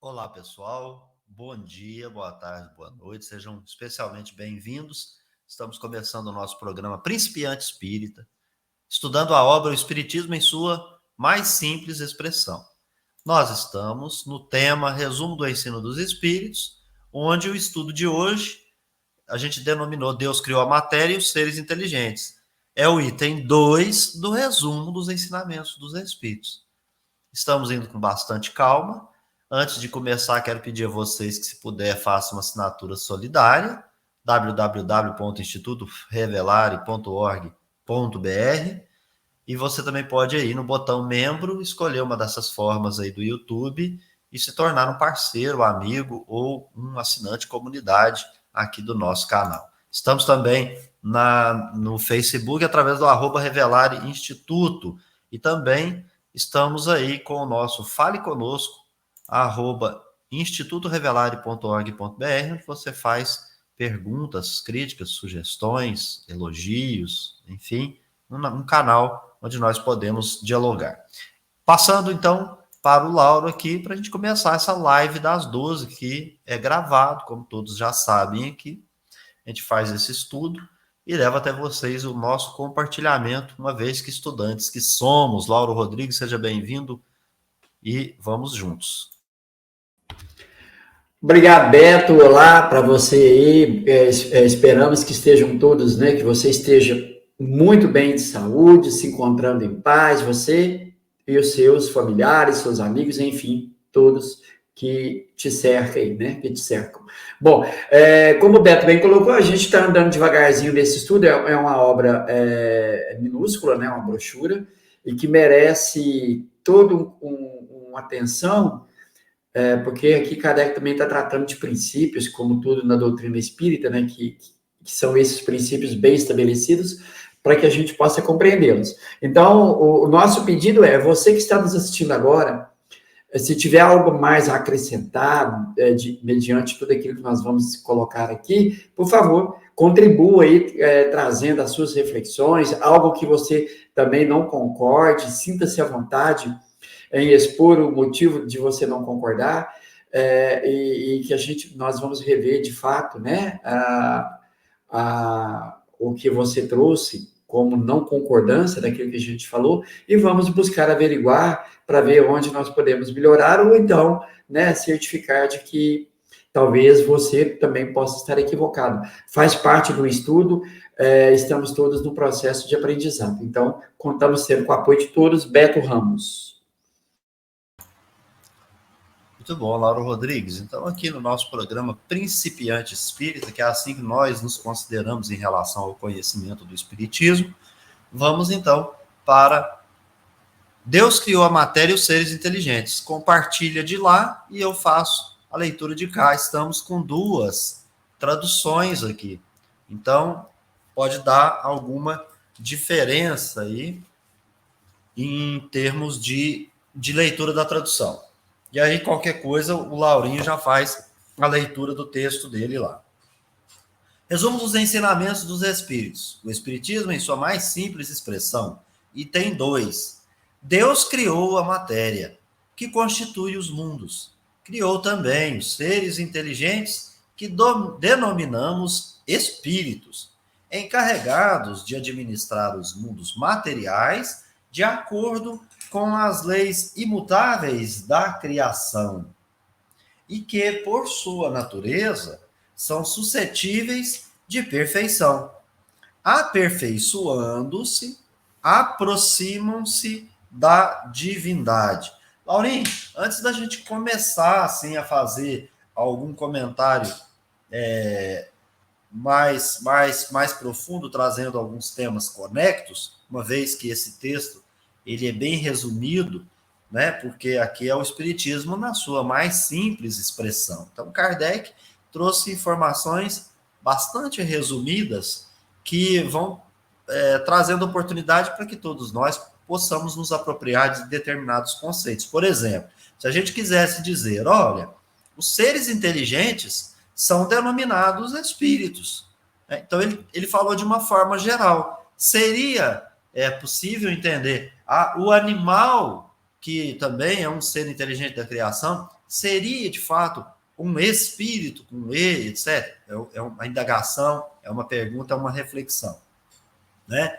Olá, pessoal. Bom dia, boa tarde, boa noite. Sejam especialmente bem-vindos. Estamos começando o nosso programa Principiante Espírita, estudando a obra O Espiritismo em sua mais simples expressão. Nós estamos no tema Resumo do Ensino dos Espíritos, onde o estudo de hoje a gente denominou Deus criou a matéria e os seres inteligentes. É o item 2 do resumo dos ensinamentos dos Espíritos. Estamos indo com bastante calma. Antes de começar, quero pedir a vocês que, se puder, façam uma assinatura solidária, www.institutorevelare.org.br, e você também pode ir no botão membro, escolher uma dessas formas aí do YouTube e se tornar um parceiro, amigo ou um assinante comunidade aqui do nosso canal. Estamos também no Facebook através do @Revelare Instituto, e também estamos aí com o nosso Fale Conosco, @institutorevelare.org.br, onde você faz perguntas, críticas, sugestões, elogios, enfim, um canal onde nós podemos dialogar. Passando, então, para o Lauro aqui, para a gente começar essa live das 12, que é gravado, como todos já sabem aqui. A gente faz esse estudo e leva até vocês o nosso compartilhamento, uma vez que estudantes que somos. Lauro Rodrigues, seja bem-vindo e vamos juntos. Obrigado, Beto. Olá para você aí. Esperamos que estejam todos, né? Que você esteja muito bem de saúde, se encontrando em paz, você e os seus familiares, seus amigos, enfim, todos que te cercam aí, né? Que te cercam. Bom, como o Beto bem colocou, a gente está andando devagarzinho nesse estudo. É uma obra minúscula, né? Uma brochura, e que merece toda uma atenção. Porque aqui Kardec também está tratando de princípios, como tudo na doutrina espírita, né, que são esses princípios bem estabelecidos, para que a gente possa compreendê-los. Então, o nosso pedido é, você que está nos assistindo agora, se tiver algo mais a acrescentar, mediante tudo aquilo que nós vamos colocar aqui, por favor, contribua aí, trazendo as suas reflexões, algo que você também não concorde, sinta-se à vontade em expor o motivo de você não concordar, e que nós vamos rever de fato, né, o que você trouxe como não concordância daquilo que a gente falou, e vamos buscar averiguar para ver onde nós podemos melhorar, ou então, né, certificar de que talvez você também possa estar equivocado. Faz parte do estudo, estamos todos no processo de aprendizado. Então, contamos sempre com o apoio de todos. Beto Ramos. Muito bom, Lauro Rodrigues. Então, aqui no nosso programa Principiante Espírita, que é assim que nós nos consideramos em relação ao conhecimento do Espiritismo, vamos então para Deus criou a matéria e os seres inteligentes. Compartilha de lá e eu faço a leitura de cá. Estamos com duas traduções aqui. Então, pode dar alguma diferença aí em termos de leitura da tradução. E aí, qualquer coisa, o Laurinho já faz a leitura do texto dele lá. Resumo dos ensinamentos dos Espíritos. O Espiritismo, em sua mais simples expressão, item 2. Deus criou a matéria, que constitui os mundos. Criou também os seres inteligentes, que denominamos espíritos, encarregados de administrar os mundos materiais de acordo com as leis imutáveis da criação, e que, por sua natureza, são suscetíveis de perfeição. Aperfeiçoando-se, aproximam-se da divindade. Laurinho, antes da gente começar assim, a fazer algum comentário mais profundo, trazendo alguns temas conectos, uma vez que esse texto ele é bem resumido, né? Porque aqui é o Espiritismo na sua mais simples expressão. Então, Kardec trouxe informações bastante resumidas que vão trazendo oportunidade para que todos nós possamos nos apropriar de determinados conceitos. Por exemplo, se a gente quisesse dizer, olha, os seres inteligentes são denominados espíritos. Então, ele falou de uma forma geral. Seria possível entender o animal, que também é um ser inteligente da criação, seria, de fato, um espírito com E, etc. É uma indagação, é uma pergunta, é uma reflexão, né?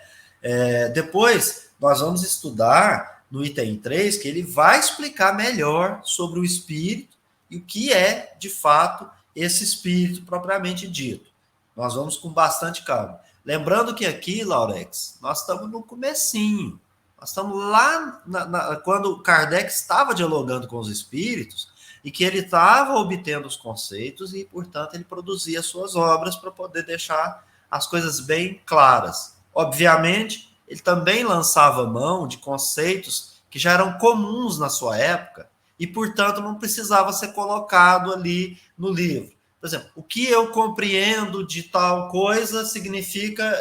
Depois, nós vamos estudar no item 3, que ele vai explicar melhor sobre o espírito e o que é, de fato, esse espírito propriamente dito. Nós vamos com bastante calma. Lembrando que aqui, Laurex, nós estamos no comecinho. Nós estamos lá quando Kardec estava dialogando com os espíritos e que ele estava obtendo os conceitos e, portanto, ele produzia suas obras para poder deixar as coisas bem claras. Obviamente, ele também lançava mão de conceitos que já eram comuns na sua época e, portanto, não precisava ser colocado ali no livro. Por exemplo, o que eu compreendo de tal coisa significa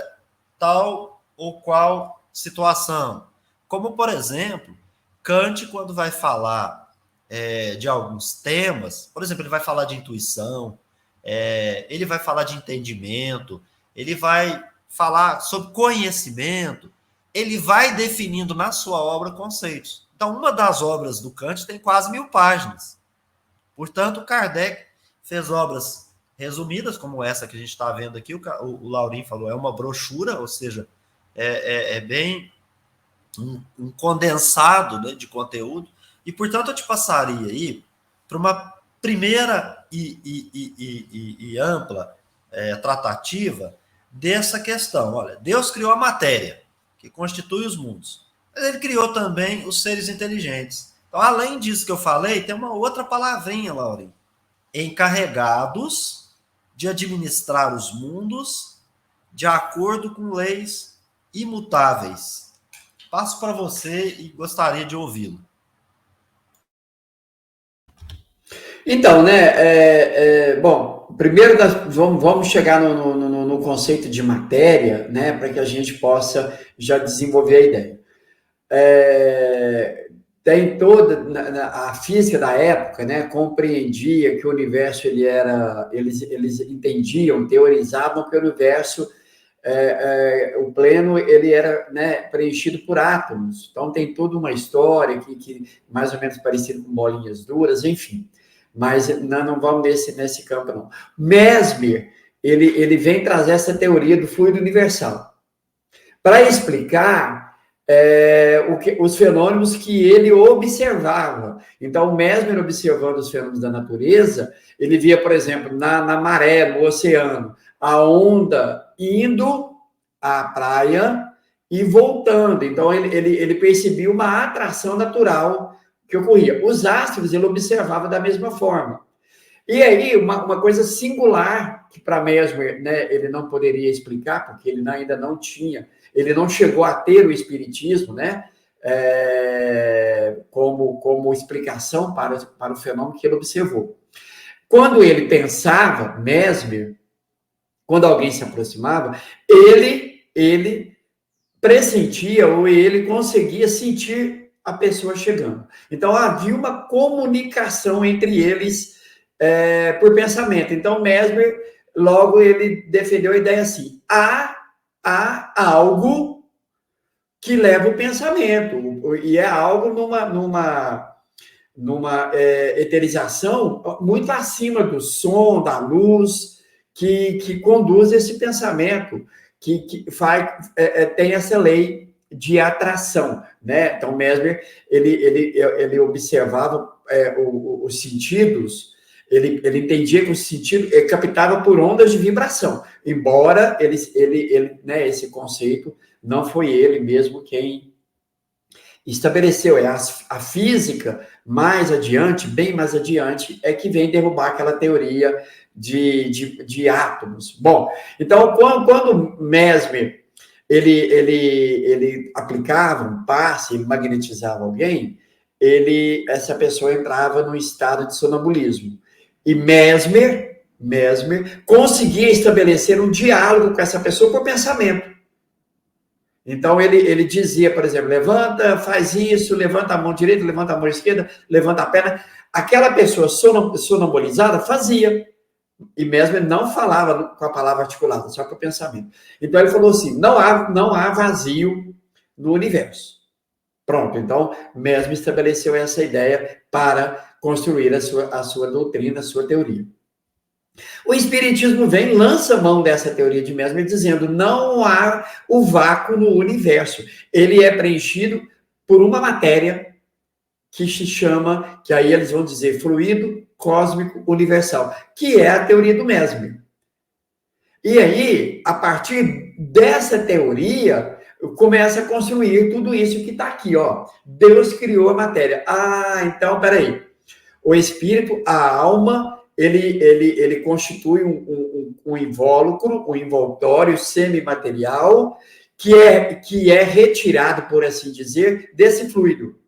tal ou qual situação. Como, por exemplo, Kant, quando vai falar de alguns temas, por exemplo, ele vai falar de intuição, ele vai falar de entendimento, ele vai falar sobre conhecimento, ele vai definindo na sua obra conceitos. Então, uma das obras do Kant tem quase 1000 páginas. Portanto, Kardec fez obras resumidas, como essa que a gente está vendo aqui, o Laurim falou, é uma brochura, ou seja, é bem um condensado, né, de conteúdo, e, portanto, eu te passaria aí para uma primeira e ampla tratativa dessa questão. Olha, Deus criou a matéria, que constitui os mundos, mas ele criou também os seres inteligentes. Então, além disso que eu falei, tem uma outra palavrinha, Laurim, encarregados de administrar os mundos de acordo com leis imutáveis. Passo para você e gostaria de ouvi-lo. Então, né, bom, primeiro vamos chegar no conceito de matéria, né, para que a gente possa já desenvolver a ideia. Tem toda a física da época, né, compreendia que o universo eles entendiam, teorizavam que o universo o pleno ele era, né, preenchido por átomos. Então tem toda uma história que mais ou menos parecida com bolinhas duras, enfim. Mas não vamos nesse campo, não. Mesmer, ele vem trazer essa teoria do fluido universal para explicar os fenômenos que ele observava. Então, Mesmer, observando os fenômenos da natureza, ele via, por exemplo, na maré, no oceano, a onda indo à praia e voltando. Então, ele percebia uma atração natural que ocorria. Os astros ele observava da mesma forma. E aí, uma coisa singular, que para Mesmer, né, ele não poderia explicar, porque ele ainda não tinha, ele não chegou a ter o espiritismo, né, como explicação para o fenômeno que ele observou. Quando ele pensava, Mesmer, quando alguém se aproximava, ele pressentia ou ele conseguia sentir a pessoa chegando. Então, havia uma comunicação entre eles por pensamento. Então, Mesmer, logo, ele defendeu a ideia assim, há algo que leva o pensamento, e é algo numa eterização muito acima do som, da luz, que conduz esse pensamento, que tem essa lei de atração, né? Então, Mesmer, ele observava os sentidos, ele entendia que o sentido captava por ondas de vibração, embora né, esse conceito não foi ele mesmo quem estabeleceu. A física, mais adiante, bem mais adiante, é que vem derrubar aquela teoria de átomos. Bom, então, quando Mesmer ele aplicava um passe, ele magnetizava alguém, essa pessoa entrava num estado de sonambulismo. E Mesmer conseguia estabelecer um diálogo com essa pessoa por pensamento. Então, ele dizia, por exemplo, levanta, faz isso, levanta a mão direita, levanta a mão esquerda, levanta a perna. Aquela pessoa sonambulizada fazia. E Mesmer não falava com a palavra articulada, só com o pensamento. Então, ele falou assim, não há vazio no universo. Pronto, então, Mesmer estabeleceu essa ideia para construir a sua doutrina, a sua teoria. O Espiritismo vem e lança mão dessa teoria de Mesmer, dizendo não há o vácuo no universo. Ele é preenchido por uma matéria que se chama, que aí eles vão dizer, fluido cósmico universal, que é a teoria do Mesmer. E aí, a partir dessa teoria, começa a construir tudo isso que está aqui, ó. Deus criou a matéria. Ah, então, peraí. O espírito, a alma, ele constitui um invólucro, um envoltório semimaterial que é retirado, por assim dizer, desse fluido.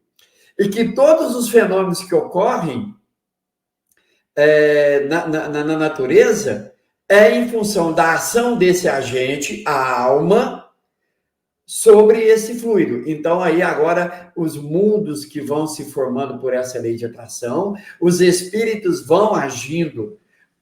E que todos os fenômenos que ocorrem na natureza é em função da ação desse agente, a alma, sobre esse fluido. Então, aí agora, os mundos que vão se formando por essa lei de atração, os espíritos vão agindo,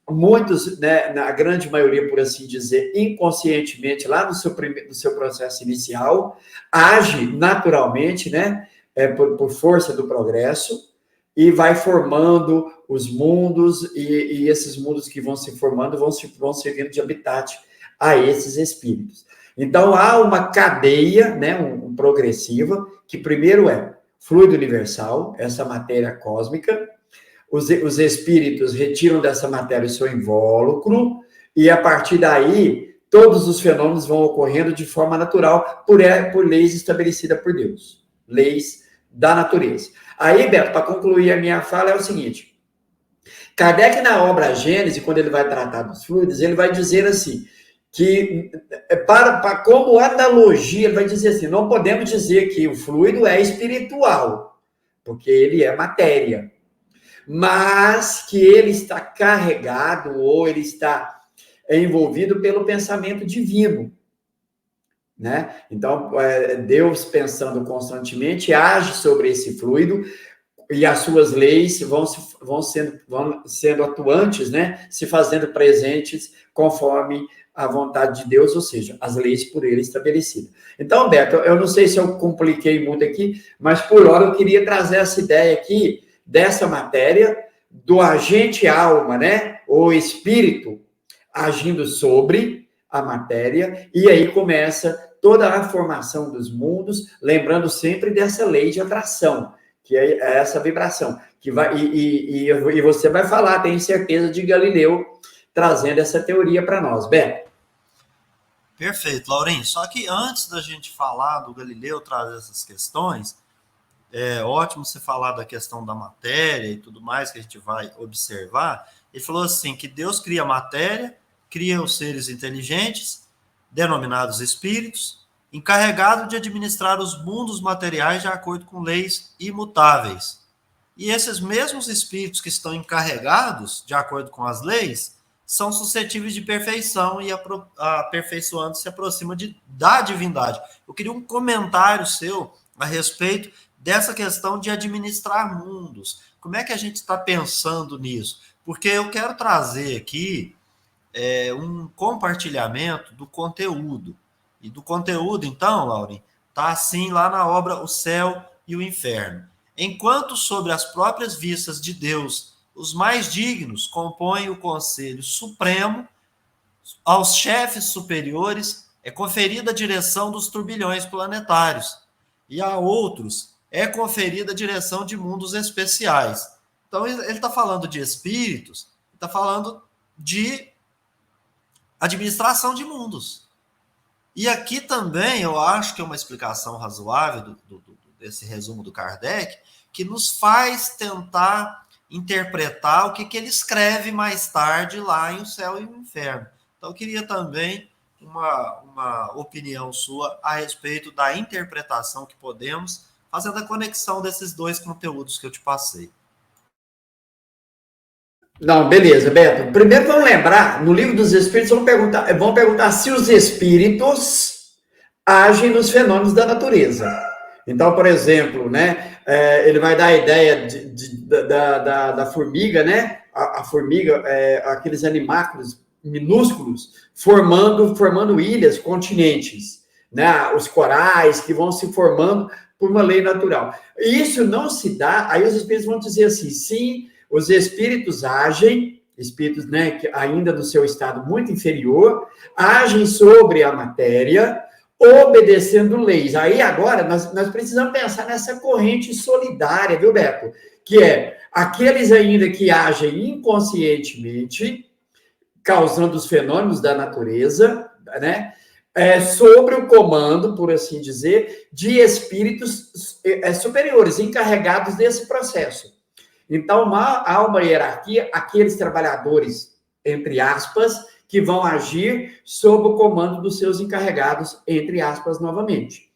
muitos, né, na grande maioria, por assim dizer, inconscientemente, lá no seu processo inicial, age naturalmente, né, por força do progresso, e vai formando os mundos, e esses mundos que vão se formando vão servindo de habitat a esses espíritos. Então, há uma cadeia, né, progressiva, que primeiro é fluido universal, essa matéria cósmica, os espíritos retiram dessa matéria o seu invólucro, e a partir daí, todos os fenômenos vão ocorrendo de forma natural, por leis estabelecidas por Deus, leis da natureza. Aí, Beto, para concluir a minha fala, é o seguinte: Kardec, na obra Gênese, quando ele vai tratar dos fluidos, ele vai dizer assim, que, como analogia, ele vai dizer assim, não podemos dizer que o fluido é espiritual, porque ele é matéria, mas que ele está carregado, ou ele está envolvido pelo pensamento divino. Né? Então, Deus, pensando constantemente, age sobre esse fluido e as suas leis vão sendo atuantes, né? Se fazendo presentes conforme a vontade de Deus, ou seja, as leis por ele estabelecidas. Então, Beto, eu não sei se eu compliquei muito aqui, mas por hora eu queria trazer essa ideia aqui dessa matéria, do agente alma, né? O espírito agindo sobre a matéria, e aí começa toda a formação dos mundos, lembrando sempre dessa lei de atração, que é essa vibração, que vai, e você vai falar, tenho certeza, de Galileu, trazendo essa teoria para nós. Beto? Perfeito, Laurinho. Só que antes da gente falar do Galileu trazer essas questões, é ótimo você falar da questão da matéria e tudo mais que a gente vai observar. Ele falou assim, que Deus cria a matéria, cria os seres inteligentes, denominados espíritos, encarregado de administrar os mundos materiais de acordo com leis imutáveis. E esses mesmos espíritos que estão encarregados, de acordo com as leis, são suscetíveis de perfeição e aperfeiçoando se aproxima da divindade. Eu queria um comentário seu a respeito dessa questão de administrar mundos. Como é que a gente está pensando nisso? Porque eu quero trazer aqui um compartilhamento do conteúdo. E do conteúdo, então, Laurinho, está assim lá na obra O Céu e o Inferno. Enquanto sobre as próprias vistas de Deus, os mais dignos compõem o Conselho Supremo, aos chefes superiores é conferida a direção dos turbilhões planetários, e a outros é conferida a direção de mundos especiais. Então, ele está falando de espíritos, está falando de administração de mundos. E aqui também eu acho que é uma explicação razoável desse resumo do Kardec, que nos faz tentar interpretar o que ele escreve mais tarde lá em O Céu e o Inferno. Então eu queria também uma opinião sua a respeito da interpretação que podemos, fazendo a conexão desses dois conteúdos que eu te passei. Não, beleza, Beto. Primeiro vamos lembrar, no Livro dos Espíritos vão perguntar se os espíritos agem nos fenômenos da natureza. Então, por exemplo, né, ele vai dar a ideia da formiga, né? A formiga, aqueles animáculos minúsculos, formando ilhas, continentes, né? Os corais que vão se formando por uma lei natural. Isso não se dá, aí os espíritos vão dizer assim, sim, os espíritos agem, espíritos, né, que ainda no seu estado muito inferior, agem sobre a matéria, obedecendo leis. Aí agora nós precisamos pensar nessa corrente solidária, viu, Beto? Que é aqueles ainda que agem inconscientemente, causando os fenômenos da natureza, né? Sobre o comando, por assim dizer, de espíritos superiores, encarregados desse processo. Então, há uma hierarquia, aqueles trabalhadores, entre aspas, que vão agir sob o comando dos seus encarregados, entre aspas, novamente.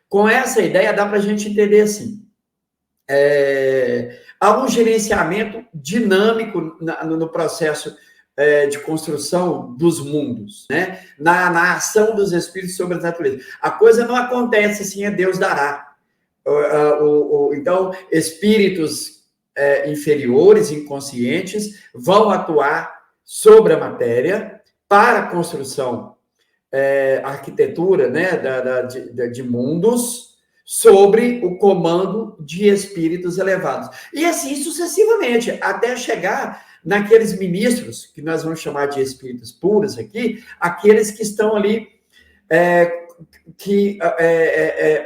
Com essa ideia, dá para a gente entender assim, há um gerenciamento dinâmico no processo de construção dos mundos, né? Na ação dos espíritos sobre a natureza. A coisa não acontece assim, Deus dará. Então, espíritos inferiores, inconscientes, vão atuar sobre a matéria para a construção, arquitetura, né, de mundos, sobre o comando de espíritos elevados. E assim sucessivamente, até chegar naqueles ministros, que nós vamos chamar de espíritos puros aqui, aqueles que estão ali, que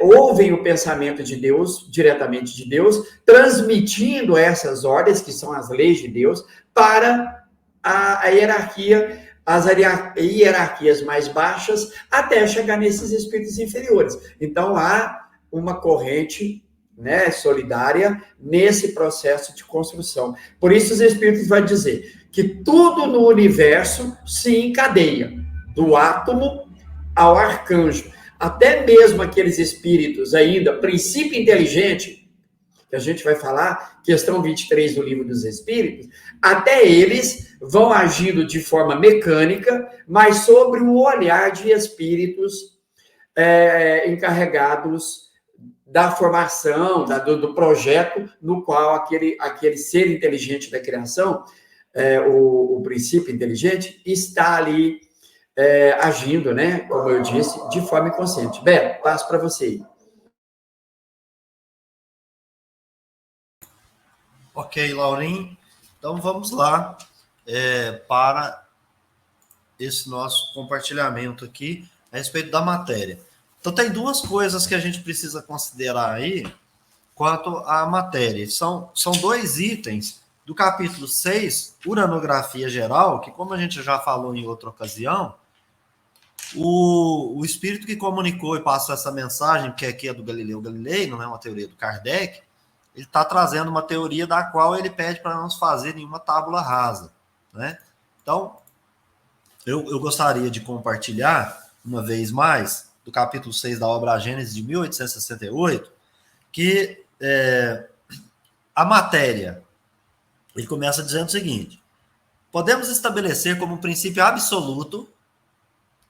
ouvem o pensamento de Deus, diretamente de Deus, transmitindo essas ordens, que são as leis de Deus, para a hierarquia, as hierarquias mais baixas, até chegar nesses espíritos inferiores. Então, há uma corrente, né, solidária nesse processo de construção. Por isso, os espíritos vão dizer que tudo no universo se encadeia, do átomo ao arcanjo. Até mesmo aqueles espíritos ainda, princípio inteligente, que a gente vai falar, questão 23 do Livro dos Espíritos, até eles vão agindo de forma mecânica, mas sobre o olhar de espíritos encarregados da formação, do projeto no qual aquele ser inteligente da criação, o princípio inteligente, está ali agindo, né, como eu disse, de forma inconsciente. Beto, passo para você. Ok, Laurim. Então, vamos lá para esse nosso compartilhamento aqui a respeito da matéria. Então, tem duas coisas que a gente precisa considerar aí quanto à matéria. São dois itens do capítulo 6, Uranografia Geral, que, como a gente já falou em outra ocasião, o espírito que comunicou e passou essa mensagem, que aqui é do Galileu Galilei, não é uma teoria do Kardec, ele está trazendo uma teoria da qual ele pede para não se fazer nenhuma tábula rasa, né? Então, eu gostaria de compartilhar, uma vez mais, do capítulo 6 da obra A Gênese de 1868, que a matéria, ele começa dizendo o seguinte: podemos estabelecer como um princípio absoluto,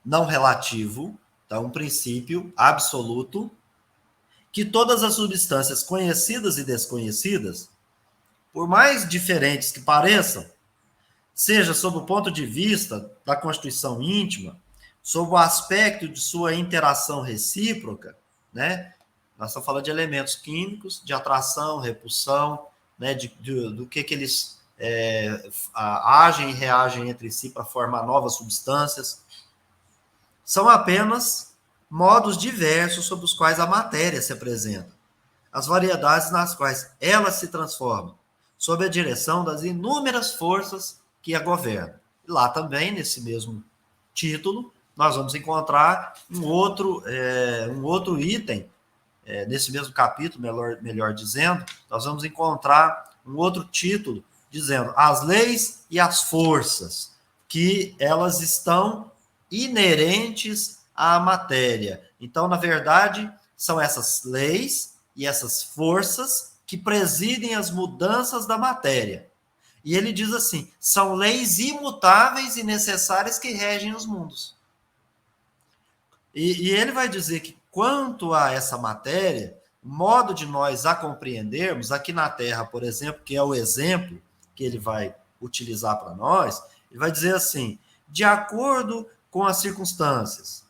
não relativo, tá? Um princípio absoluto, que todas as substâncias conhecidas e desconhecidas, por mais diferentes que pareçam, seja sob o ponto de vista da constituição íntima, sob o aspecto de sua interação recíproca, né? Nós estamos falando de elementos químicos, de atração, repulsão, né? Do que eles agem e reagem entre si para formar novas substâncias. São apenas modos diversos sobre os quais a matéria se apresenta, as variedades nas quais ela se transforma, sob a direção das inúmeras forças que a governam. Lá também, nesse mesmo título, nós vamos encontrar um outro item, nesse mesmo capítulo, melhor dizendo, nós vamos encontrar um outro título dizendo as leis e as forças, que elas estão inerentes à matéria. Então, na verdade, são essas leis e essas forças que presidem as mudanças da matéria. E ele diz assim, são leis imutáveis e necessárias que regem os mundos. E ele vai dizer que, quanto a essa matéria, o modo de nós a compreendermos, aqui na Terra, por exemplo, que é o exemplo que ele vai utilizar para nós, ele vai dizer assim, de acordo com as circunstâncias,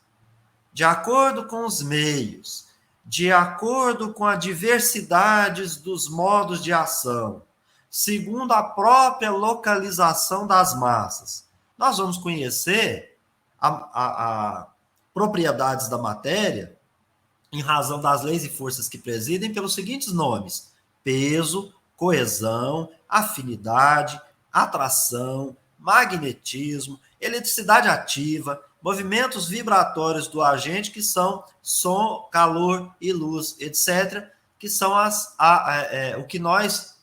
de acordo com os meios, de acordo com a diversidade dos modos de ação, segundo a própria localização das massas. Nós vamos conhecer a propriedades da matéria em razão das leis e forças que presidem pelos seguintes nomes: peso, coesão, afinidade, atração, magnetismo, eletricidade ativa, movimentos vibratórios do agente, que são som, calor e luz, etc., que são o que nós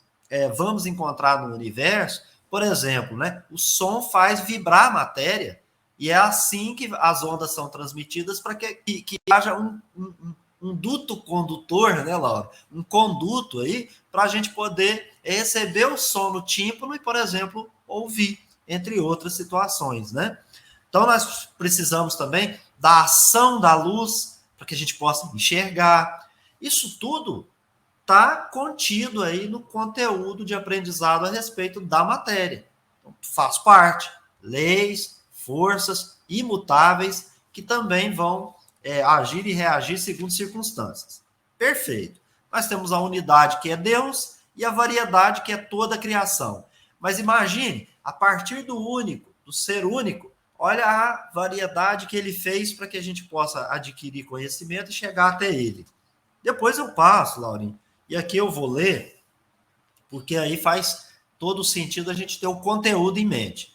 vamos encontrar no universo. Por exemplo, né, o som faz vibrar a matéria, e é assim que as ondas são transmitidas para que haja um duto condutor, né, Laura? Um conduto aí, para a gente poder receber o som no tímpano e, por exemplo, ouvir, entre outras situações, né? Então, nós precisamos também da ação da luz para que a gente possa enxergar. Isso tudo está contido aí no conteúdo de aprendizado a respeito da matéria. Então, faz parte. Leis, forças imutáveis que também vão agir e reagir segundo circunstâncias. Perfeito. Nós temos a unidade, que é Deus, e a variedade, que é toda a criação. Mas imagine, a partir do único, do ser único, olha a variedade que ele fez para que a gente possa adquirir conhecimento e chegar até ele. Depois eu passo, Laurinho, e aqui eu vou ler, porque aí faz todo o sentido a gente ter o conteúdo em mente.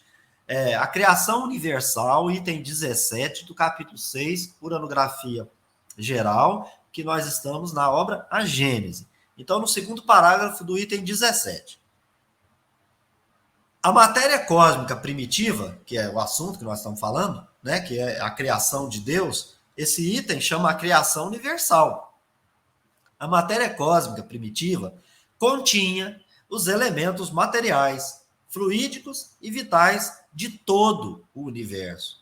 A criação universal, item 17 do capítulo 6, uranografia geral, que nós estamos na obra A Gênese. Então, no segundo parágrafo do item 17. A matéria cósmica primitiva, que é o assunto que nós estamos falando, né, que é a criação de Deus, esse item chama a criação universal. A matéria cósmica primitiva continha os elementos materiais, fluídicos e vitais de todo o universo,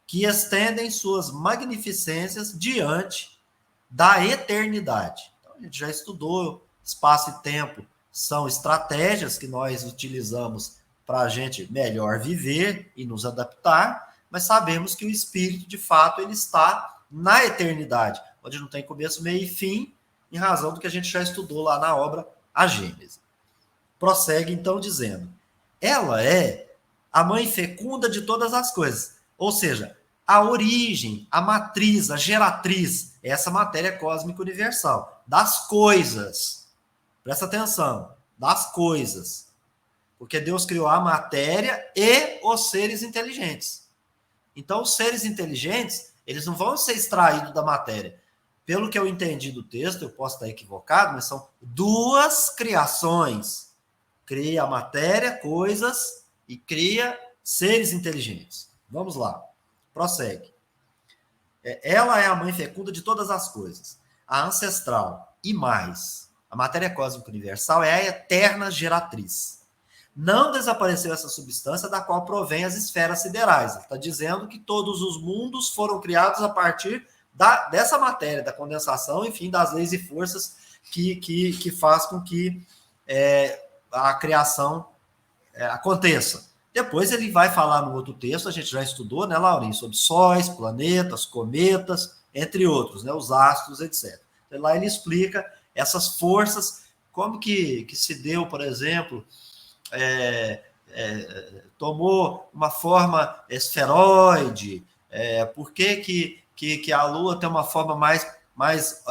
que estendem suas magnificências diante da eternidade. Então, a gente já estudou espaço e tempo, são estratégias que nós utilizamos para a gente melhor viver e nos adaptar, mas sabemos que o espírito, de fato, ele está na eternidade, onde não tem começo, meio e fim, em razão do que a gente já estudou lá na obra A Gênese. Prossegue, então, dizendo: ela é a mãe fecunda de todas as coisas, ou seja, a origem, a matriz, a geratriz, essa matéria cósmica universal, das coisas. Presta atenção, das coisas. Porque Deus criou a matéria e os seres inteligentes. Então, os seres inteligentes, eles não vão ser extraídos da matéria. Pelo que eu entendi do texto, eu posso estar equivocado, mas são duas criações. Cria a matéria, coisas, e cria seres inteligentes. Vamos lá. Prossegue. Ela é a mãe fecunda de todas as coisas, a ancestral e mais. A matéria cósmica universal é a eterna geratriz. Não desapareceu essa substância da qual provém as esferas siderais. Ele está dizendo que todos os mundos foram criados a partir dessa matéria, da condensação, enfim, das leis e forças que faz com que a criação aconteça. Depois ele vai falar no outro texto, a gente já estudou, né, Laurinho, sobre sóis, planetas, cometas, entre outros, né, os astros, etc. Então, lá ele explica essas forças, como que se deu, por exemplo, tomou uma forma esferoide, por que a Lua tem uma forma mais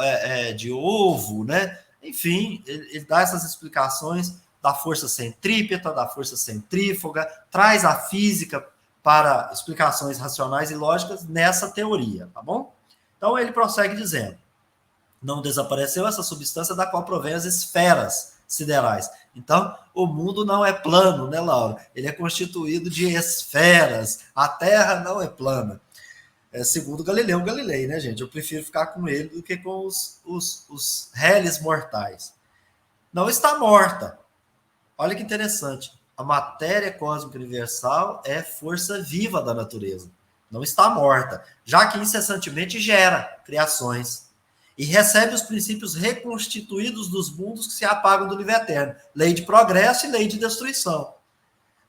de ovo, né? Enfim, ele dá essas explicações da força centrípeta, da força centrífuga, traz a física para explicações racionais e lógicas nessa teoria, tá bom? Então ele prossegue dizendo: não desapareceu essa substância da qual provém as esferas siderais. Então, o mundo não é plano, né, Laura? Ele é constituído de esferas. A Terra não é plana. Segundo Galileu Galilei, né, gente? Eu prefiro ficar com ele do que com os réis mortais. Não está morta. Olha que interessante. A matéria cósmica universal é força viva da natureza. Não está morta, já que incessantemente gera criações e recebe os princípios reconstituídos dos mundos que se apagam do nível eterno. Lei de progresso e lei de destruição.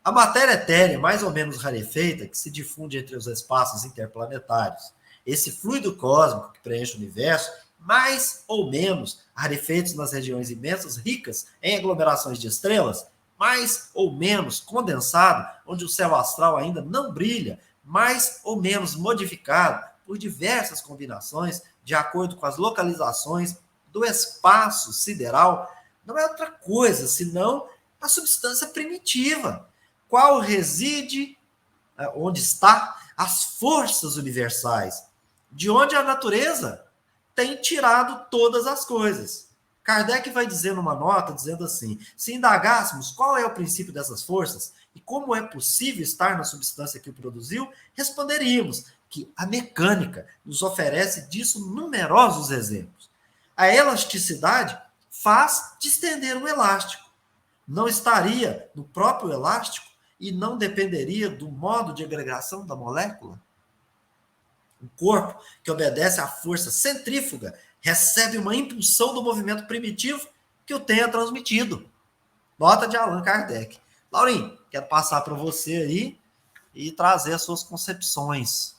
A matéria etérea, mais ou menos rarefeita, que se difunde entre os espaços interplanetários, esse fluido cósmico que preenche o universo, mais ou menos rarefeitos nas regiões imensas, ricas em aglomerações de estrelas, mais ou menos condensado, onde o céu astral ainda não brilha, mais ou menos modificado por diversas combinações, de acordo com as localizações do espaço sideral, não é outra coisa senão a substância primitiva, qual reside, onde está as forças universais, de onde a natureza tem tirado todas as coisas. Kardec vai dizer numa nota, dizendo assim, se indagássemos qual é o princípio dessas forças e como é possível estar na substância que o produziu, responderíamos que a mecânica nos oferece disso numerosos exemplos. A elasticidade faz distender um elástico. Não estaria no próprio elástico e não dependeria do modo de agregação da molécula? O corpo, que obedece à força centrífuga, recebe uma impulsão do movimento primitivo que o tenha transmitido. Nota de Allan Kardec. Laurinho, quero passar para você aí e trazer as suas concepções.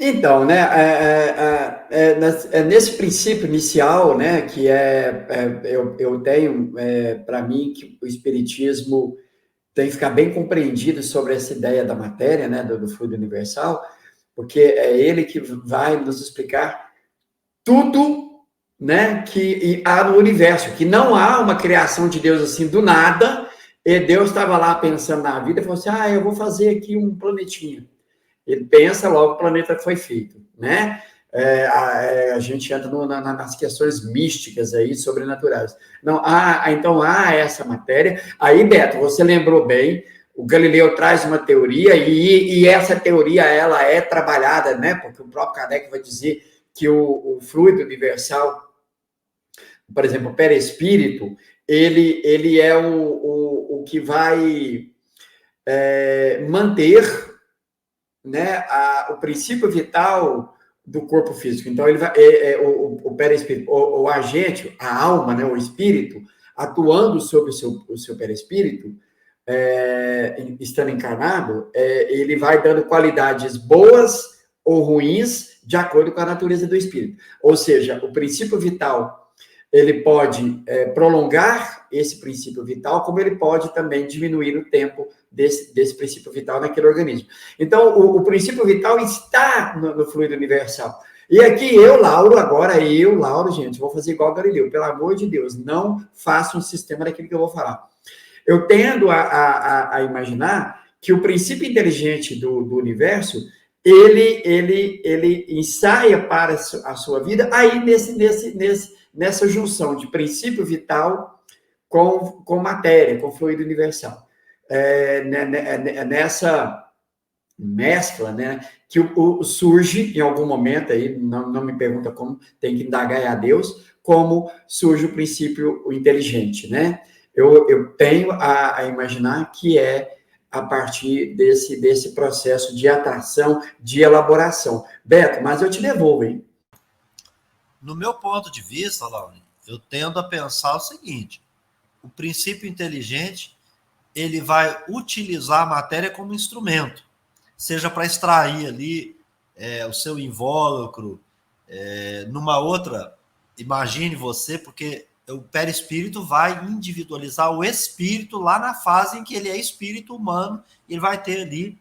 Então, né, nesse princípio inicial, né, que eu tenho para mim que o Espiritismo tem que ficar bem compreendido sobre essa ideia da matéria, né, do fluido universal, porque é ele que vai nos explicar tudo, né, que há no universo, que não há uma criação de Deus assim do nada, e Deus estava lá pensando na vida e falou assim, eu vou fazer aqui um planetinha. Ele pensa, logo o planeta foi feito, né? A gente entra nas questões místicas aí, sobrenaturais. Não, então há essa matéria. Aí, Beto, você lembrou bem, o Galileu traz uma teoria e essa teoria, ela é trabalhada, né? Porque o próprio Kardec vai dizer que o fluido universal, por exemplo, o perispírito, ele é o que vai manter, né, o princípio vital do corpo físico. Então, ele vai, o perispírito, o agente, a alma, né, o espírito, atuando sobre o seu perispírito, estando encarnado, ele vai dando qualidades boas ou ruins de acordo com a natureza do espírito. Ou seja, o princípio vital, ele pode prolongar esse princípio vital, como ele pode também diminuir o tempo desse princípio vital naquele organismo. Então, o princípio vital está no fluido universal. E aqui Lauro, gente, vou fazer igual o Galileu. Pelo amor de Deus, não faça um sistema daquilo que eu vou falar. Eu tendo a imaginar que o princípio inteligente do universo, ele ensaia para a sua vida aí nessa junção de princípio vital com matéria, com fluido universal. Nessa mescla, né, que surge em algum momento, aí não me pergunta como, tem que indagar a Deus, como surge o princípio inteligente, né? Eu tenho a imaginar que é a partir desse processo de atração, de elaboração. Beto, mas eu te devolvo, hein? No meu ponto de vista, Laurinho, eu tendo a pensar o seguinte, o princípio inteligente, ele vai utilizar a matéria como instrumento, seja para extrair ali o seu invólucro, numa outra, imagine você, porque o perispírito vai individualizar o espírito lá na fase em que ele é espírito humano, ele vai ter ali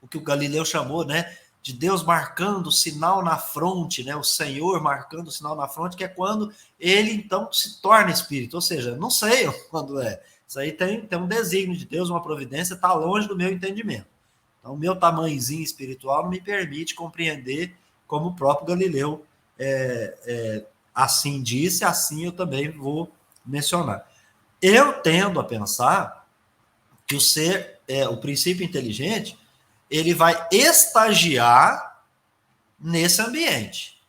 o que o Galileu chamou, né, de Deus marcando o sinal na fronte, né, o Senhor marcando o sinal na fronte, que é quando ele, então, se torna espírito, ou seja, não sei quando é, isso aí tem um desígnio de Deus, uma providência, está longe do meu entendimento. Então, o meu tamanhozinho espiritual não me permite compreender como o próprio Galileu assim disse, assim eu também vou mencionar. Eu tendo a pensar que o princípio inteligente, ele vai estagiar nesse ambiente,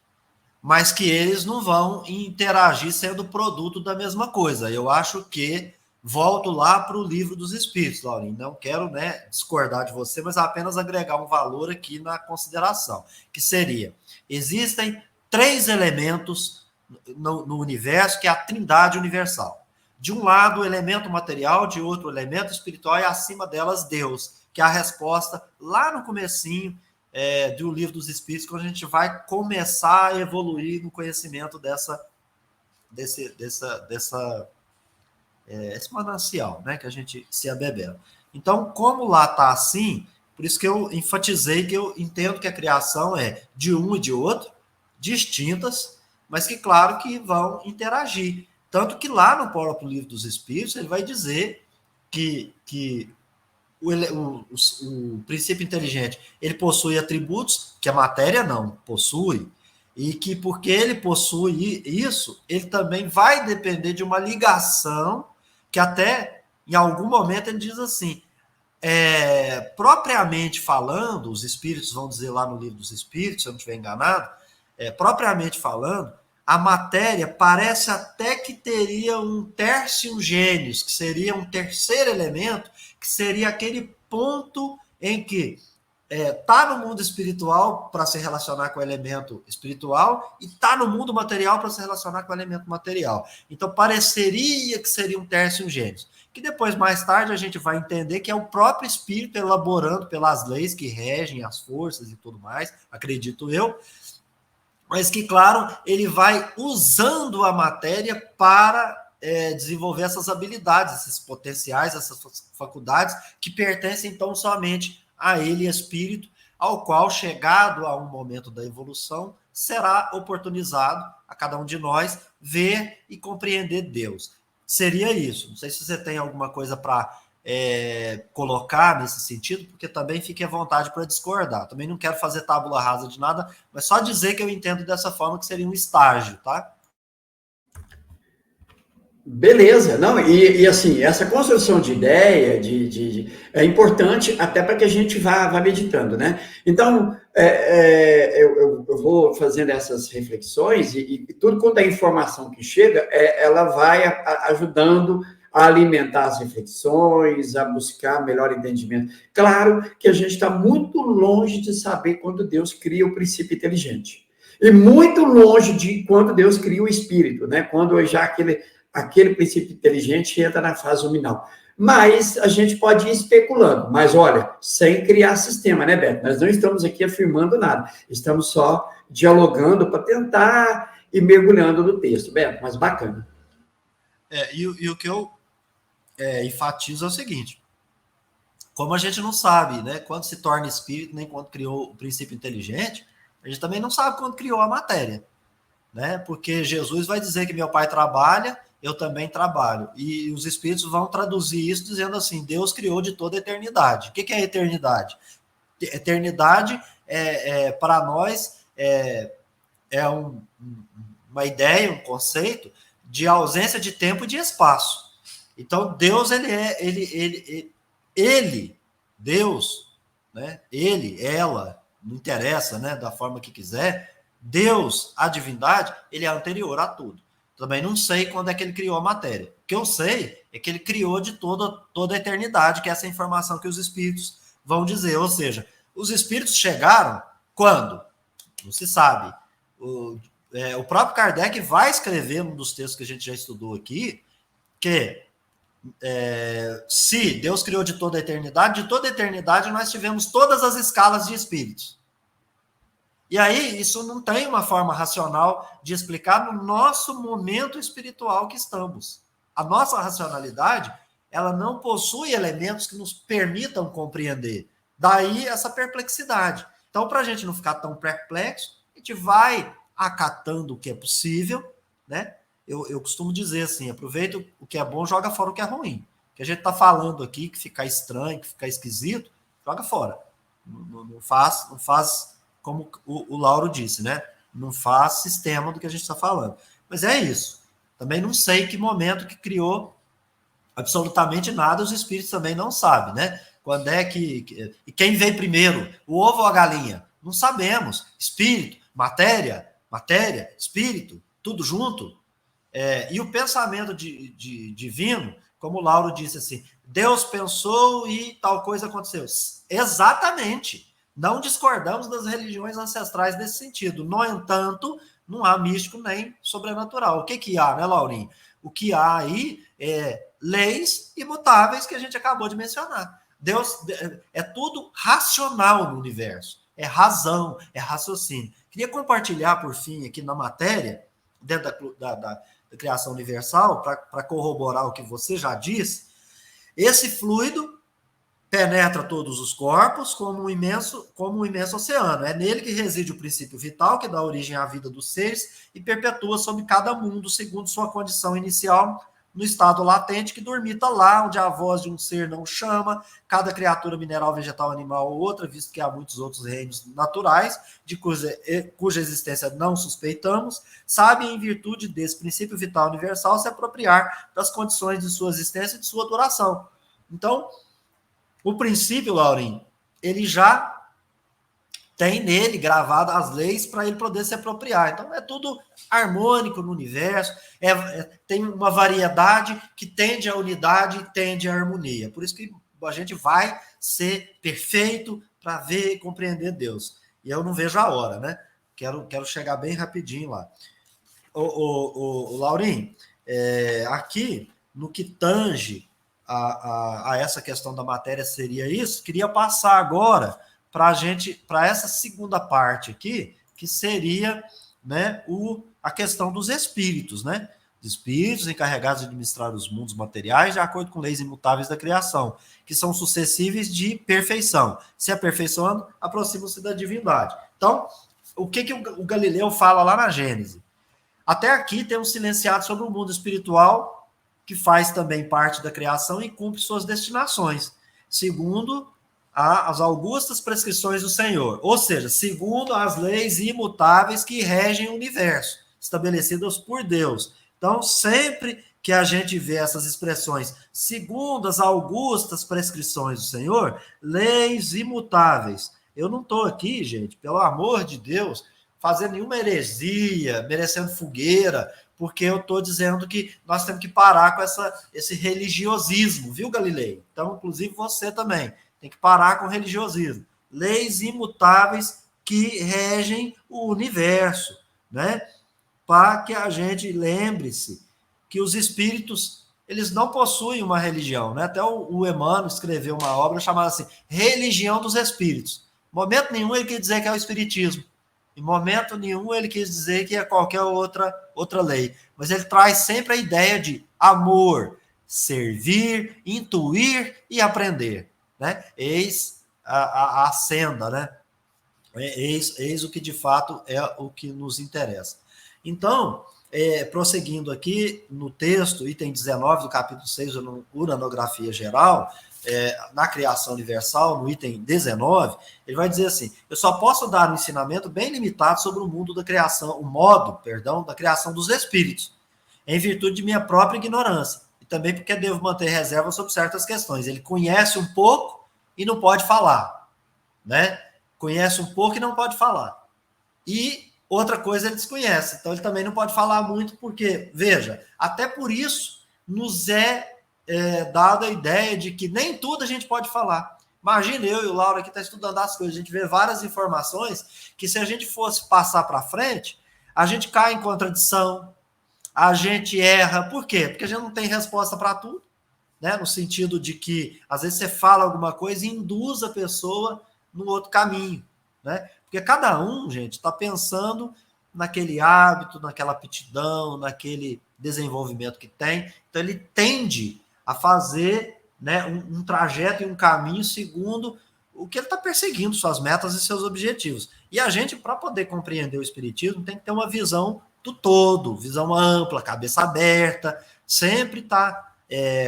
mas que eles não vão interagir sendo produto da mesma coisa. Eu acho que volto lá para o Livro dos Espíritos, Laurinho. Não quero, né, discordar de você, mas apenas agregar um valor aqui na consideração, que seria, existem 3 elementos no universo, que é a trindade universal. De um lado, o elemento material, de outro, o elemento espiritual, e acima delas, Deus, que é a resposta lá no comecinho do Livro dos Espíritos, quando a gente vai começar a evoluir no conhecimento esse manancial, né, que a gente se abebela. Então, como lá está assim, por isso que eu enfatizei que eu entendo que a criação é de um e de outro, distintas, mas que, claro, que vão interagir. Tanto que lá no próprio Livro dos Espíritos, ele vai dizer que o princípio inteligente, ele possui atributos que a matéria não possui, e que porque ele possui isso, ele também vai depender de uma ligação que até, em algum momento, ele diz assim, propriamente falando, os espíritos vão dizer lá no Livro dos Espíritos, se eu não estiver enganado, propriamente falando, a matéria parece até que teria um tertium genius, que seria um terceiro elemento, que seria aquele ponto em que está no mundo espiritual para se relacionar com o elemento espiritual e está no mundo material para se relacionar com o elemento material. Então, pareceria que seria um tertium genius, que depois, mais tarde, a gente vai entender que é o próprio espírito elaborando pelas leis que regem as forças e tudo mais, acredito eu, mas que, claro, ele vai usando a matéria para desenvolver essas habilidades, esses potenciais, essas faculdades que pertencem então somente a ele, espírito, ao qual, chegado a um momento da evolução, será oportunizado a cada um de nós ver e compreender Deus. Seria isso. Não sei se você tem alguma coisa para colocar nesse sentido, porque também fique à vontade para discordar. Também não quero fazer tábula rasa de nada, mas só dizer que eu entendo dessa forma, que seria um estágio, tá? Beleza, não, e assim, essa construção de ideia é importante até para que a gente vá meditando, né? Então, eu vou fazendo essas reflexões e tudo quanto é informação que chega, ela vai ajudando a alimentar as reflexões, a buscar melhor entendimento. Claro que a gente está muito longe de saber quando Deus cria o princípio inteligente. E muito longe de quando Deus cria o espírito, né? Quando já aquele princípio inteligente entra na fase luminal. Mas a gente pode ir especulando. Mas, olha, sem criar sistema, né, Beto? Nós não estamos aqui afirmando nada. Estamos só dialogando para tentar ir mergulhando no texto, Beto. Mas bacana. E o que eu enfatizo é o seguinte. Como a gente não sabe, né, quando se torna espírito, nem quando criou o princípio inteligente, a gente também não sabe quando criou a matéria, né? Porque Jesus vai dizer que meu pai trabalha, eu também trabalho. E os espíritos vão traduzir isso dizendo assim, Deus criou de toda a eternidade. O que é a eternidade? Eternidade, para nós, uma ideia, um conceito de ausência de tempo e de espaço. Então, Deus, Deus, né? Ele, ela, não interessa, né? Da forma que quiser, Deus, a divindade, ele é anterior a tudo. Também não sei quando é que ele criou a matéria. O que eu sei é que ele criou de toda a eternidade, que é essa informação que os espíritos vão dizer. Ou seja, os espíritos chegaram quando? Não se sabe. O próprio Kardec vai escrever num dos textos que a gente já estudou aqui, que se Deus criou de toda a eternidade nós tivemos todas as escalas de espíritos. E aí, isso não tem uma forma racional de explicar no nosso momento espiritual que estamos. A nossa racionalidade, ela não possui elementos que nos permitam compreender. Daí essa perplexidade. Então, para a gente não ficar tão perplexo, a gente vai acatando o que é possível, né? Eu costumo dizer assim, aproveita o que é bom, joga fora o que é ruim. O que a gente está falando aqui, que fica estranho, que fica esquisito, joga fora. Não faz como o Lauro disse, né? Não faz sistema do que a gente está falando. Mas é isso. Também não sei que momento que criou absolutamente nada, os espíritos também não sabem, né? Quando é que... E quem veio primeiro, o ovo ou a galinha? Não sabemos. Espírito, matéria, espírito, tudo junto. E o pensamento divino, como o Lauro disse assim, Deus pensou e tal coisa aconteceu. Exatamente. Não discordamos das religiões ancestrais nesse sentido. No entanto, não há místico nem sobrenatural. O que há, né, Laurinho? O que há aí é leis imutáveis que a gente acabou de mencionar. Deus é tudo racional no universo. é razão, é raciocínio. Queria compartilhar, por fim, aqui na matéria, dentro da criação universal, para corroborar o que você já disse. Esse fluido penetra todos os corpos como um imenso oceano. É nele que reside o princípio vital, que dá origem à vida dos seres e perpetua sobre cada mundo, segundo sua condição inicial, no estado latente, que dormita lá, onde a voz de um ser não chama, cada criatura mineral, vegetal, animal ou outra, visto que há muitos outros reinos naturais, de cuja existência não suspeitamos, sabe, em virtude desse princípio vital universal, se apropriar das condições de sua existência e de sua duração. Então, o princípio, Laurinho, ele já tem nele gravado as leis para ele poder se apropriar. Então, é tudo harmônico no universo, tem uma variedade que tende à unidade e tende à harmonia. Por isso que a gente vai ser perfeito para ver e compreender Deus. E eu não vejo a hora, né? Quero chegar bem rapidinho lá. O Laurinho, aqui, no que tange a essa questão da matéria seria isso, queria passar agora para essa segunda parte aqui, que seria, né, a questão dos espíritos, né? Os espíritos encarregados de administrar os mundos materiais de acordo com leis imutáveis da criação, que são sucessíveis de perfeição. Se aperfeiçoando, aproximam-se da divindade. Então, o que o Galileu fala lá na Gênese? Até aqui temos silenciado sobre o mundo espiritual, que faz também parte da criação e cumpre suas destinações, segundo as augustas prescrições do Senhor, ou seja, segundo as leis imutáveis que regem o universo, estabelecidas por Deus. Então, sempre que a gente vê essas expressões, segundo as augustas prescrições do Senhor, leis imutáveis. Eu não estou aqui, gente, pelo amor de Deus, fazendo nenhuma heresia, merecendo fogueira, porque eu estou dizendo que nós temos que parar com esse religiosismo, viu, Galileu? Então, inclusive você também. Tem que parar com o religiosismo. Leis imutáveis que regem o universo, né? Para que a gente lembre-se que os espíritos, eles não possuem uma religião, né? Até o Emmanuel escreveu uma obra chamada assim, Religião dos Espíritos. Em momento nenhum ele quis dizer que é o espiritismo. Em momento nenhum ele quis dizer que é qualquer outra lei. Mas ele traz sempre a ideia de amor, servir, intuir e aprender. Né? Eis a senda, né? Eis o que de fato é o que nos interessa. Então, prosseguindo aqui no texto, item 19 do capítulo 6, Uranografia Geral, na criação universal, no item 19, ele vai dizer assim, eu só posso dar um ensinamento bem limitado sobre o mundo da criação, da criação dos espíritos, em virtude de minha própria ignorância. E também porque devo manter reserva sobre certas questões. Ele conhece um pouco e não pode falar, né? Conhece um pouco e não pode falar. E outra coisa ele desconhece, então ele também não pode falar muito, porque, veja, até por isso nos é dada a ideia de que nem tudo a gente pode falar. Imagina eu e o Laura que está estudando as coisas, a gente vê várias informações que se a gente fosse passar para frente, a gente cai em contradição, a gente erra. Por quê? Porque a gente não tem resposta para tudo, né? No sentido de que, às vezes, você fala alguma coisa e induz a pessoa no outro caminho, né? Porque cada um, gente, está pensando naquele hábito, naquela aptidão, naquele desenvolvimento que tem. Então, ele tende a fazer, né, um trajeto e um caminho segundo o que ele está perseguindo, suas metas e seus objetivos. E a gente, para poder compreender o espiritismo, tem que ter uma visão do todo, visão ampla, cabeça aberta, sempre tá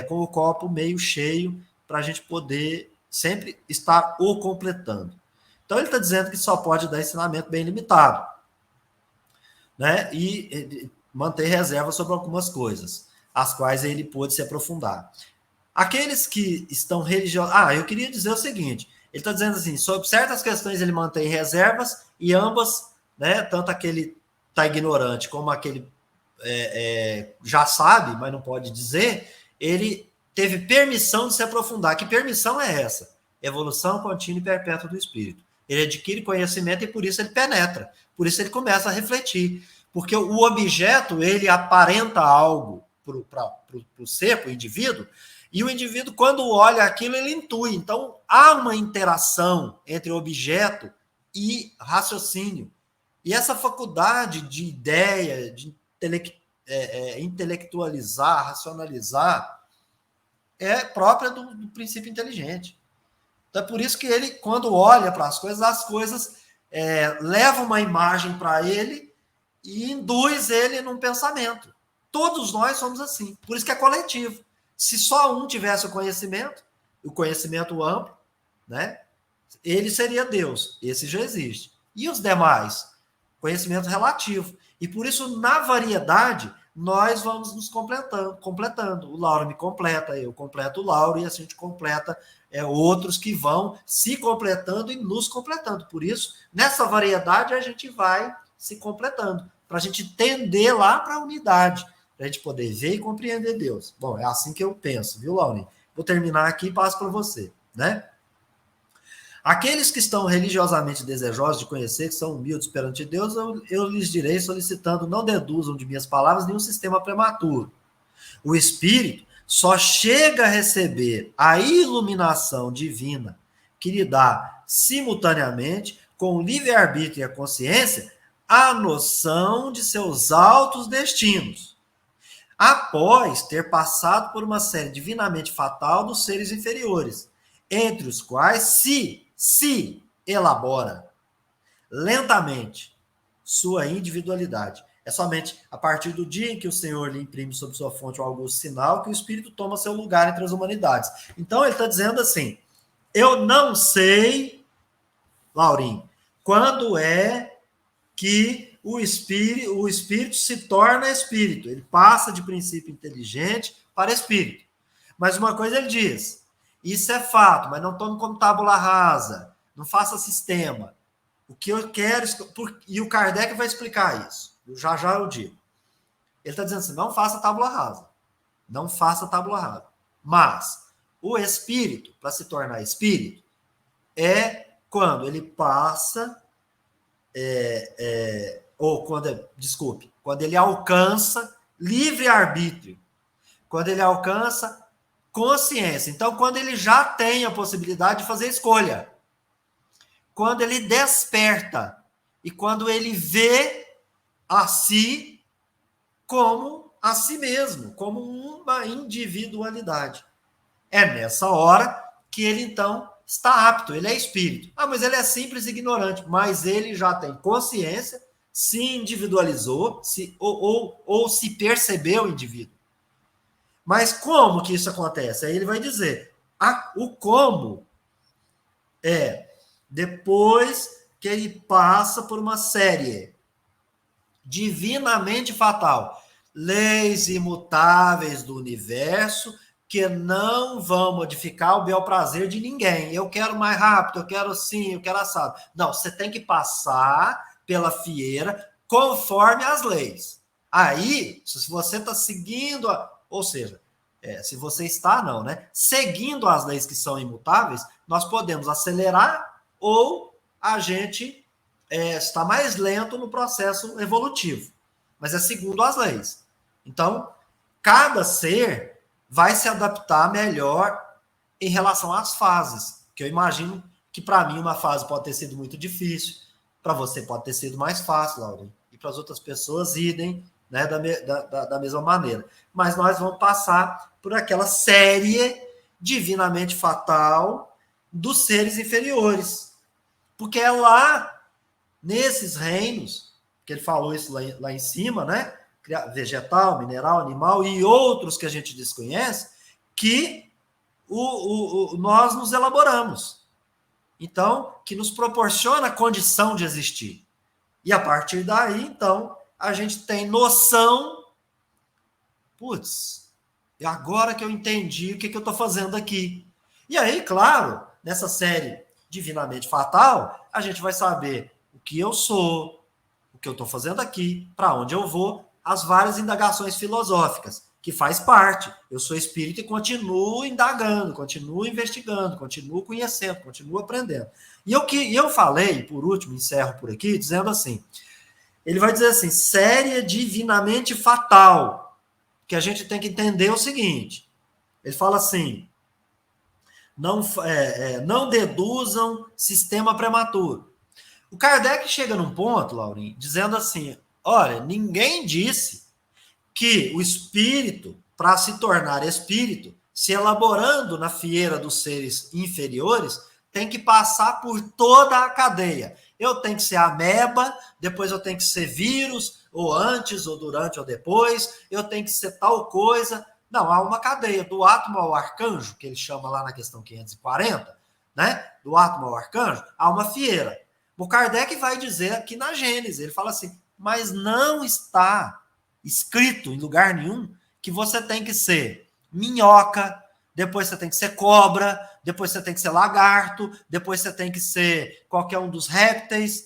com o copo meio cheio para a gente poder sempre estar o completando. Então ele está dizendo que só pode dar ensinamento bem limitado, né? E manter reserva sobre algumas coisas, as quais ele pôde se aprofundar. Aqueles que estão religiosos... eu queria dizer o seguinte, ele está dizendo assim, sobre certas questões ele mantém reservas e ambas, né, tanto aquele está ignorante como aquele já sabe, mas não pode dizer, ele teve permissão de se aprofundar. Que permissão é essa? Evolução contínua e perpétua do espírito. Ele adquire conhecimento e por isso ele penetra. Por isso ele começa a refletir. Porque o objeto, ele aparenta algo para o ser, para o indivíduo, e o indivíduo, quando olha aquilo, ele intui. Então, há uma interação entre o objeto e raciocínio. E essa faculdade de ideia, de intelectualizar, racionalizar, é própria do princípio inteligente. Então, é por isso que ele, quando olha para as coisas levam uma imagem para ele e induz ele num pensamento. Todos nós somos assim. Por isso que é coletivo. Se só um tivesse o conhecimento amplo, né, ele seria Deus. Esse já existe. E os demais? Conhecimento relativo. E por isso, na variedade, nós vamos nos completando. O Lauro me completa, eu completo o Lauro, e assim a gente completa outros que vão se completando e nos completando. Por isso, nessa variedade, a gente vai se completando, para a gente tender lá para a unidade, para a gente poder ver e compreender Deus. Bom, é assim que eu penso, viu, Laurinho? Vou terminar aqui e passo para você, né? Aqueles que estão religiosamente desejosos de conhecer, que são humildes perante Deus, eu lhes direi, solicitando, não deduzam de minhas palavras nenhum sistema prematuro. O Espírito só chega a receber a iluminação divina que lhe dá, simultaneamente, com o livre-arbítrio e a consciência, a noção de seus altos destinos, após ter passado por uma série divinamente fatal dos seres inferiores, entre os quais se elabora lentamente sua individualidade. É somente a partir do dia em que o Senhor lhe imprime sobre sua fonte algum sinal que o Espírito toma seu lugar entre as humanidades. Então ele está dizendo assim, eu não sei, Laurinho, quando é que o espírito se torna espírito. Ele passa de princípio inteligente para espírito. Mas uma coisa ele diz, isso é fato, mas não tome como tábula rasa, não faça sistema. O que eu quero... E o Kardec vai explicar isso. Já eu digo. Ele está dizendo assim, não faça tábula rasa. Não faça tábula rasa. Mas o espírito, para se tornar espírito, é quando ele passa... quando ele alcança livre-arbítrio. Quando ele alcança consciência. Então, quando ele já tem a possibilidade de fazer escolha. Quando ele desperta. E quando ele vê a si como a si mesmo, como uma individualidade. É nessa hora que ele, então, está apto, ele é espírito. Ah, mas ele é simples e ignorante, mas ele já tem consciência, se individualizou, ou se percebeu indivíduo. Mas como que isso acontece? Aí ele vai dizer, o como é depois que ele passa por uma série divinamente fatal, leis imutáveis do universo que não vão modificar o bel prazer de ninguém. Eu quero mais rápido, eu quero assim, eu quero assado. Não, você tem que passar pela fieira conforme as leis. Aí, se você está seguindo, ou seja, se você está, não, né? Seguindo as leis que são imutáveis, nós podemos acelerar ou a gente está mais lento no processo evolutivo. Mas é segundo as leis. Então, cada ser vai se adaptar melhor em relação às fases. Que eu imagino que, para mim, uma fase pode ter sido muito difícil, para você pode ter sido mais fácil, Laurinho. E para as outras pessoas, idem, né, da mesma maneira. Mas nós vamos passar por aquela série divinamente fatal dos seres inferiores. Porque é lá, nesses reinos, que ele falou isso lá em cima, né? Vegetal, mineral, animal e outros que a gente desconhece, que nós nos elaboramos. Então, que nos proporciona a condição de existir. E a partir daí, então, a gente tem noção, putz, e agora que eu entendi o que eu estou fazendo aqui. E aí, claro, nessa série divinamente fatal, a gente vai saber o que eu sou, o que eu estou fazendo aqui, para onde eu vou, as várias indagações filosóficas, que faz parte. Eu sou espírito e continuo indagando, continuo investigando, continuo conhecendo, continuo aprendendo. E eu falei, por último, encerro por aqui, dizendo assim, ele vai dizer assim, série divinamente fatal, que a gente tem que entender o seguinte, ele fala assim, não deduzam sistema prematuro. O Kardec chega num ponto, Laurinho, dizendo assim, olha, ninguém disse que o espírito, para se tornar espírito, se elaborando na fieira dos seres inferiores, tem que passar por toda a cadeia. Eu tenho que ser ameba, depois eu tenho que ser vírus, ou antes, ou durante, ou depois, eu tenho que ser tal coisa. Não, há uma cadeia, do átomo ao arcanjo, que ele chama lá na questão 540, né? Do átomo ao arcanjo, há uma fieira. O Kardec vai dizer aqui na Gênesis, ele fala assim, mas não está escrito em lugar nenhum que você tem que ser minhoca, depois você tem que ser cobra, depois você tem que ser lagarto, depois você tem que ser qualquer um dos répteis,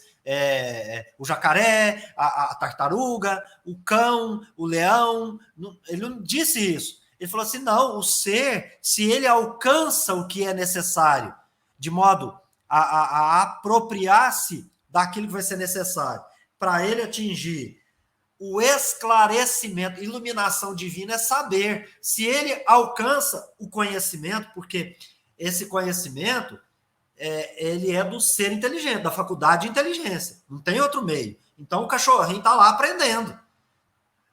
o jacaré, a tartaruga, o cão, o leão. Ele não disse isso. Ele falou assim, não, o ser, se ele alcança o que é necessário, de modo a apropriar-se daquilo que vai ser necessário, para ele atingir o esclarecimento, iluminação divina é saber. Se ele alcança o conhecimento, porque esse conhecimento, ele é do ser inteligente, da faculdade de inteligência. Não tem outro meio. Então, o cachorrinho está lá aprendendo.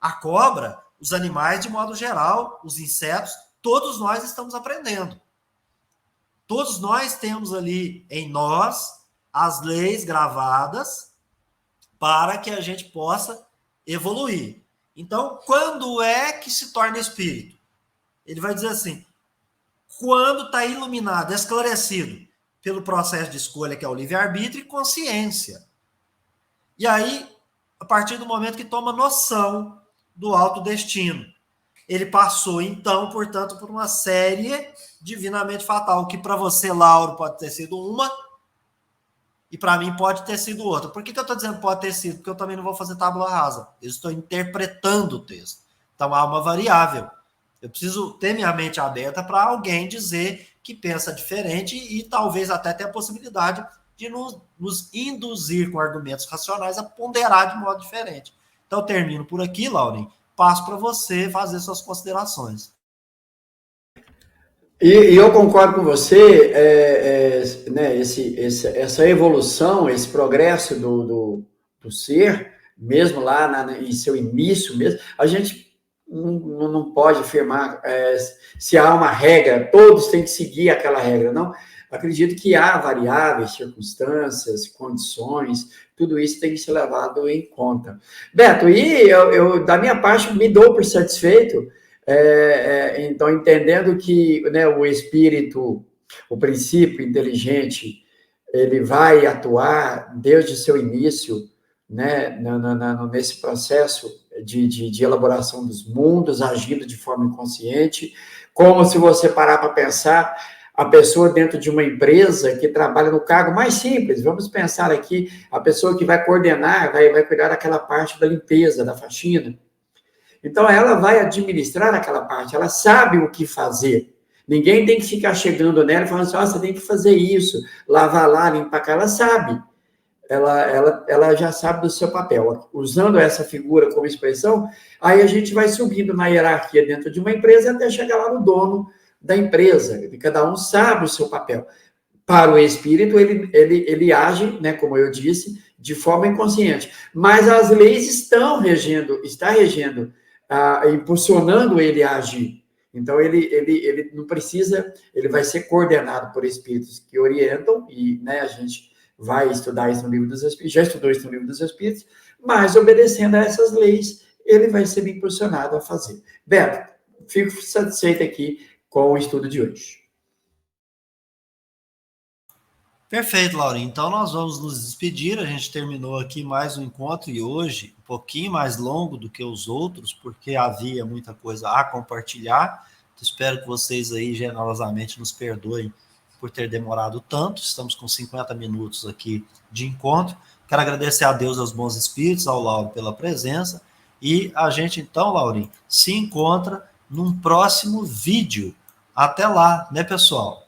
A cobra, os animais, de modo geral, os insetos, todos nós estamos aprendendo. Todos nós temos ali em nós as leis gravadas para que a gente possa evoluir. Então, quando é que se torna espírito? Ele vai dizer assim, quando está iluminado, esclarecido pelo processo de escolha, que é o livre-arbítrio e consciência. E aí, a partir do momento que toma noção do autodestino, ele passou, então, portanto, por uma série divinamente fatal, que para você, Lauro, pode ter sido uma, e para mim pode ter sido outra. Por que eu estou dizendo pode ter sido? Porque eu também não vou fazer tábula rasa. Eu estou interpretando o texto. Então há uma variável. Eu preciso ter minha mente aberta para alguém dizer que pensa diferente e talvez até ter a possibilidade de nos induzir com argumentos racionais a ponderar de modo diferente. Então eu termino por aqui, Lauren. Passo para você fazer suas considerações. E eu concordo com você, né, essa evolução, esse progresso do ser, mesmo lá em seu início mesmo, a gente não pode afirmar se há uma regra, todos têm que seguir aquela regra, não. Acredito que há variáveis, circunstâncias, condições, tudo isso tem que ser levado em conta. Beto, e eu da minha parte, me dou por satisfeito. Então, entendendo que, né, o espírito, o princípio inteligente, ele vai atuar desde seu início, né, nesse processo de elaboração dos mundos, agindo de forma inconsciente, como se você parar para pensar, a pessoa dentro de uma empresa que trabalha no cargo mais simples, vamos pensar aqui, a pessoa que vai coordenar, vai cuidar daquela parte da limpeza, da faxina. Então, ela vai administrar aquela parte, ela sabe o que fazer. Ninguém tem que ficar chegando nela e falando assim, você tem que fazer isso, lavar lá, limpar cá. Ela sabe. Ela já sabe do seu papel. Usando essa figura como expressão, aí a gente vai subindo na hierarquia dentro de uma empresa até chegar lá no dono da empresa. Cada um sabe o seu papel. Para o espírito, ele age, né, como eu disse, de forma inconsciente. Mas as leis está regendo, impulsionando ele a agir. Então, ele não precisa, ele vai ser coordenado por espíritos que orientam, e, né, a gente vai estudar isso no Livro dos Espíritos, já estudou isso no Livro dos Espíritos, mas obedecendo a essas leis, ele vai ser impulsionado a fazer. Beto, fico satisfeito aqui com o estudo de hoje. Perfeito, Laurinho. Então, nós vamos nos despedir. A gente terminou aqui mais um encontro e hoje um pouquinho mais longo do que os outros, porque havia muita coisa a compartilhar. Espero que vocês aí generosamente nos perdoem por ter demorado tanto. Estamos com 50 minutos aqui de encontro. Quero agradecer a Deus, aos bons espíritos, ao Lauro pela presença. E a gente, então, Laurinho, se encontra num próximo vídeo. Até lá, né, pessoal?